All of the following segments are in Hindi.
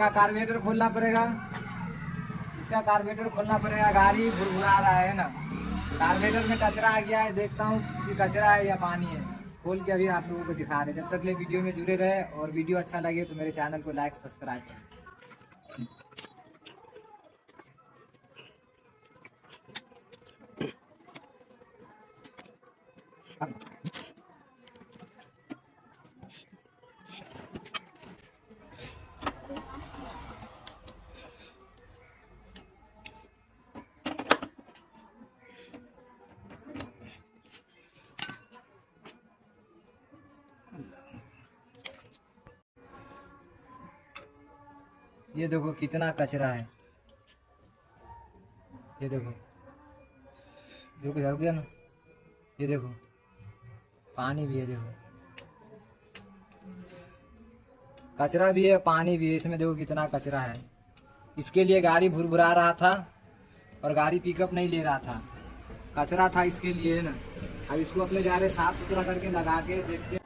इसका कार्बोरेटर खोलना पड़ेगा, इसका कार्बोरेटर खोलना पड़ेगा। गाड़ी भुरभुरा रहा है ना, कार्बोरेटर में कचरा आ गया है। देखता हूँ कि कचरा है या पानी है, खोल के अभी आप लोगों को दिखा रहे। जब तक ले वीडियो में जुड़े रहे और वीडियो अच्छा लगे तो मेरे चैनल को लाइक सब्सक्राइब करें। ये देखो कितना कचरा है, ये देखो झड़ गया ना। ये देखो पानी भी है, देखो कचरा भी है पानी भी है, इसमें देखो कितना कचरा है। इसके लिए गाड़ी भुरभुरा रहा था और गाड़ी पिकअप नहीं ले रहा था, कचरा था इसके लिए ना। अब इसको अपने जा रहे साफ सुथरा करके लगा के देखते हैं।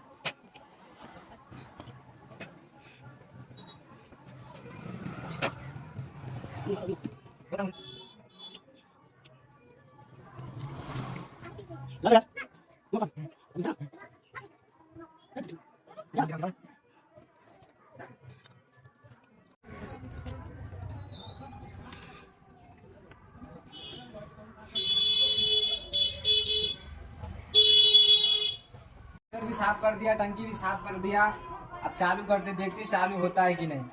भी साफ कर दिया, टंकी भी साफ कर दिया। अब चालू करते, देखते चालू होता है कि नहीं।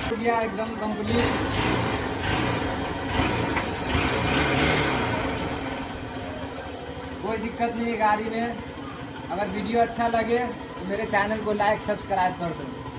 हो गया एकदम कंप्लीट। कोई दिक्कत नहीं है गाड़ी में। अगर वीडियो अच्छा लगे तो मेरे चैनल को लाइक सब्सक्राइब कर दो।